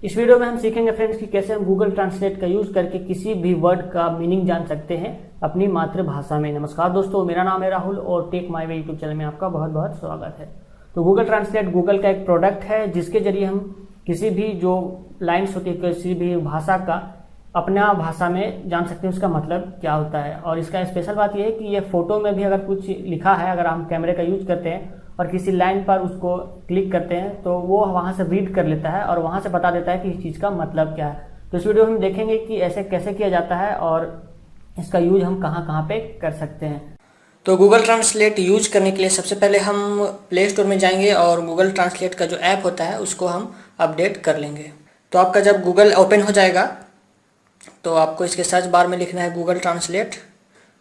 इस वीडियो में हम सीखेंगे फ्रेंड्स कि कैसे हम गूगल ट्रांसलेट का यूज करके किसी भी वर्ड का मीनिंग जान सकते हैं अपनी मातृभाषा में। नमस्कार दोस्तों, मेरा नाम है राहुल और take my way YouTube channel में आपका बहुत बहुत स्वागत है। तो गूगल ट्रांसलेट गूगल का एक प्रोडक्ट है जिसके जरिए हम किसी भी जो लाइन्स होती है किसी भी भाषा का अपना भाषा में जान सकते हैं उसका मतलब क्या होता है। और इसका स्पेशल बात यह है कि ये फोटो में भी अगर कुछ लिखा है, अगर हम कैमरे का यूज करते हैं और किसी लाइन पर उसको क्लिक करते हैं तो वो वहाँ से रीड कर लेता है और वहाँ से बता देता है कि इस चीज़ का मतलब क्या है। तो इस वीडियो में हम देखेंगे कि ऐसे कैसे किया जाता है और इसका यूज हम कहाँ कहाँ पे कर सकते हैं। तो गूगल ट्रांसलेट यूज करने के लिए सबसे पहले हम प्ले स्टोर में जाएंगे और गूगल ट्रांसलेट का जो ऐप होता है उसको हम अपडेट कर लेंगे। तो आपका जब गूगल ओपन हो जाएगा तो आपको इसके सर्च बार में लिखना है गूगल ट्रांसलेट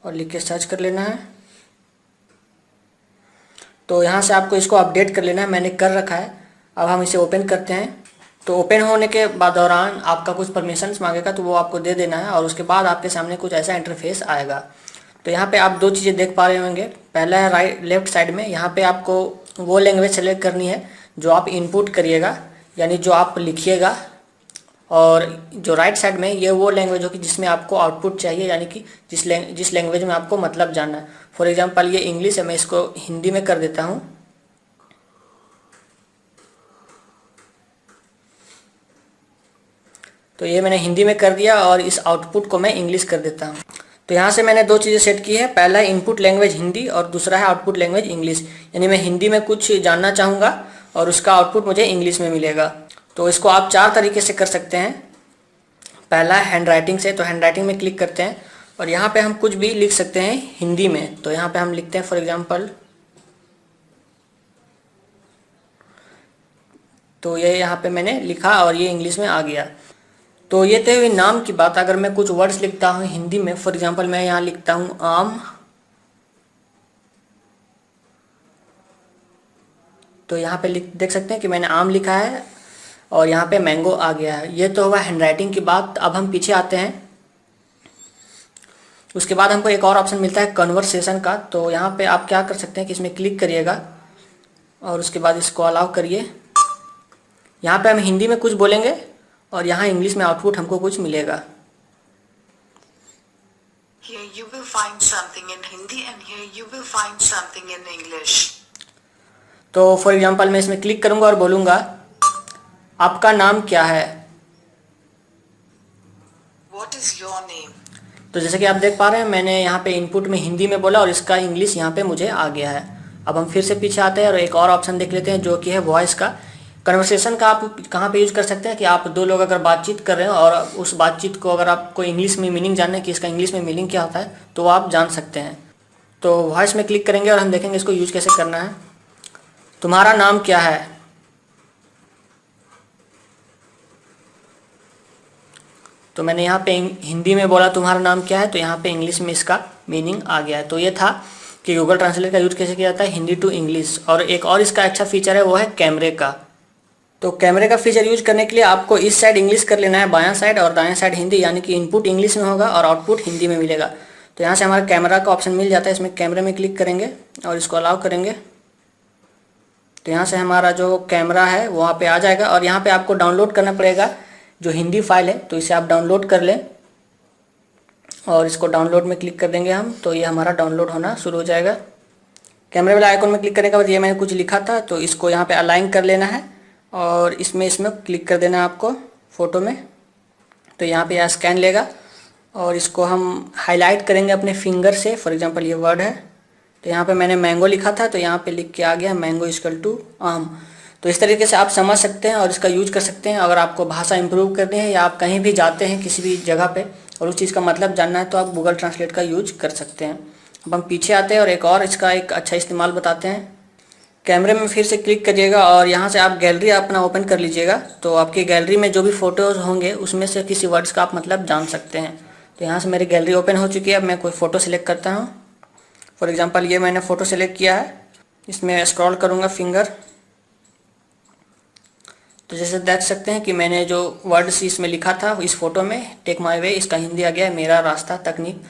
और लिख के सर्च कर लेना है। तो यहाँ से आपको इसको अपडेट कर लेना है, मैंने कर रखा है। अब हम इसे ओपन करते हैं। तो ओपन होने के बाद दौरान आपका कुछ परमिशंस मांगेगा तो वो आपको दे देना है और उसके बाद आपके सामने कुछ ऐसा इंटरफेस आएगा। तो यहाँ पे आप दो चीज़ें देख पा रहे होंगे। पहला है लेफ्ट साइड में, यहाँ पे आपको वो लैंग्वेज सेलेक्ट करनी है जो आप इनपुट करिएगा, यानी जो आप लिखिएगा। और जो राइट साइड में ये वो लैंग्वेज होगी जिसमें आपको आउटपुट चाहिए, यानी कि जिस लैंग्वेज में आपको मतलब जानना है। फॉर एग्जांपल ये इंग्लिश है, मैं इसको हिंदी में कर देता हूँ। तो ये मैंने हिंदी में कर दिया और इस आउटपुट को मैं इंग्लिश कर देता हूँ। तो यहाँ से मैंने दो चीज़ें सेट की है, पहला है इनपुट लैंग्वेज हिंदी और दूसरा है आउटपुट लैंग्वेज इंग्लिश। यानी मैं हिंदी में कुछ जानना चाहूँगा और उसका आउटपुट मुझे इंग्लिश में मिलेगा। तो इसको आप चार तरीके से कर सकते हैं। पहला है हैंड राइटिंग से, तो हैंड राइटिंग में क्लिक करते हैं और यहाँ पे हम कुछ भी लिख सकते हैं हिंदी में। तो यहाँ पे हम लिखते हैं फॉर एग्जांपल, तो ये यहाँ पे मैंने लिखा और ये इंग्लिश में आ गया। तो ये थे हुए नाम की बात। अगर मैं कुछ वर्ड्स लिखता हूँ हिंदी में, फॉर एग्जांपल मैं यहाँ लिखता हूँ आम, तो यहाँ पे देख सकते हैं कि मैंने आम लिखा है और यहाँ पे मैंगो आ गया है। ये तो हुआ हैंड राइटिंग की बात। अब हम पीछे आते हैं। उसके बाद हमको एक और ऑप्शन मिलता है कन्वर्सेशन का। तो यहाँ पे आप क्या कर सकते हैं कि इसमें क्लिक करिएगा और उसके बाद इसको अलाउ करिए। यहाँ पे हम हिंदी में कुछ बोलेंगे और यहाँ इंग्लिश में आउटपुट हमको कुछ मिलेगा। Here you will find something in Hindi and here you will find something in English. तो फॉर एग्जांपल मैं इसमें क्लिक करूंगा और बोलूँगा आपका नाम क्या है। What is your name? तो जैसे कि आप देख पा रहे हैं मैंने यहाँ पे इनपुट में हिंदी में बोला और इसका इंग्लिश यहाँ पे मुझे आ गया है। अब हम फिर से पीछे आते हैं और एक और ऑप्शन देख लेते हैं जो कि है वॉइस का। कन्वर्सेशन का आप कहाँ पे यूज कर सकते हैं कि आप दो लोग अगर बातचीत कर रहे हो और उस बातचीत को अगर आपको इंग्लिश में मीनिंग जानना है कि इसका इंग्लिश में मीनिंग क्या होता है तो आप जान सकते हैं। तो वॉइस में क्लिक करेंगे और हम देखेंगे इसको यूज कैसे करना है। तुम्हारा नाम क्या है। तो मैंने यहाँ पे हिंदी में बोला तुम्हारा नाम क्या है, तो यहाँ पे इंग्लिश में इसका मीनिंग आ गया है। तो ये था कि गूगल ट्रांसलेट का यूज कैसे किया जाता है हिंदी टू इंग्लिश। और एक और इसका अच्छा फीचर है वो है कैमरे का। तो कैमरे का फीचर यूज करने के लिए आपको इस साइड इंग्लिश कर लेना है बायां साइड और दायां साइड हिंदी, यानी कि इनपुट इंग्लिश में होगा और आउटपुट हिंदी में मिलेगा। तो यहाँ से हमारा कैमरा का ऑप्शन मिल जाता है। इसमें कैमरे में क्लिक करेंगे और इसको अलाउ करेंगे तो यहाँ से हमारा जो कैमरा है वहाँ पे आ जाएगा। और यहाँ पे आपको डाउनलोड करना पड़ेगा जो हिंदी फाइल है, तो इसे आप डाउनलोड कर लें और इसको डाउनलोड में क्लिक कर देंगे हम, तो ये हमारा डाउनलोड होना शुरू हो जाएगा। कैमरे वाले आइकन में क्लिक करने के बाद ये मैंने कुछ लिखा था तो इसको यहाँ पे अलाइन कर लेना है और इसमें क्लिक कर देना है आपको फ़ोटो में। तो यहाँ पे यह स्कैन लेगा और इसको हम हाईलाइट करेंगे अपने फिंगर से। फॉर एग्जांपल ये वर्ड है तो यहाँ पे मैंने मैंगो लिखा था तो यहाँ पे लिख के आ गया मैंगो इक्वल टू आम। तो इस तरीके से आप समझ सकते हैं और इसका यूज कर सकते हैं। अगर आपको भाषा इंप्रूव करनी है या आप कहीं भी जाते हैं किसी भी जगह पे और उस चीज़ का मतलब जानना है तो आप गूगल ट्रांसलेट का यूज कर सकते हैं। अब हम पीछे आते हैं और एक और इसका एक अच्छा इस्तेमाल बताते हैं। कैमरे में फिर से क्लिक करिएगा और यहाँ से आप गैलरी अपना ओपन कर लीजिएगा। तो आपकी गैलरी में जो भी फ़ोटोज़ होंगे उसमें से किसी वर्ड्स का आप मतलब जान सकते हैं। तो यहाँ से मेरी गैलरी ओपन हो चुकी है। अब मैं कोई फ़ोटो सेलेक्ट करता हूँ। फॉर एग्जांपल ये मैंने फ़ोटो सेलेक्ट किया है, इसमें स्क्रॉल करूँगा फिंगर। तो जैसे देख सकते हैं कि मैंने जो वर्ड्स इसमें लिखा था इस फोटो में टेक माय वे, इसका हिंदी आ गया है मेरा रास्ता तकनीक।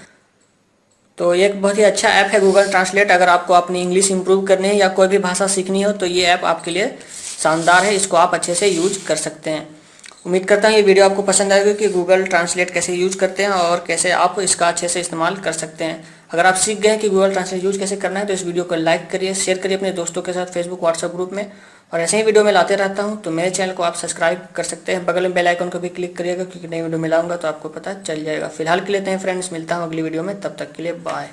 तो ये एक बहुत ही अच्छा ऐप है गूगल ट्रांसलेट। अगर आपको अपनी इंग्लिश इंप्रूव करनी है या कोई भी भाषा सीखनी हो तो ये ऐप आपके लिए शानदार है, इसको आप अच्छे से यूज कर सकते हैं। उम्मीद करता हूँ ये वीडियो आपको पसंद आएगी कि गूगल ट्रांसलेट कैसे यूज करते हैं और कैसे आप इसका अच्छे से इस्तेमाल कर सकते हैं। अगर आप सीख गए कि गूगल ट्रांसलेट यूज कैसे करना है तो इस वीडियो को लाइक करिए, शेयर करिए अपने दोस्तों के साथ फेसबुक व्हाट्सएप ग्रुप में, और ऐसे ही वीडियो मैं लाते रहता हूँ। तो मेरे चैनल को आप सब्सक्राइब कर सकते हैं, बगल में बेल आइकन को भी क्लिक करिएगा क्योंकि नई वीडियो मिलाऊंगा तो आपको पता चल जाएगा। फिलहाल के लिए फ्रेंड्स, मिलता हूँ अगली वीडियो में, तब तक के लिए बाय।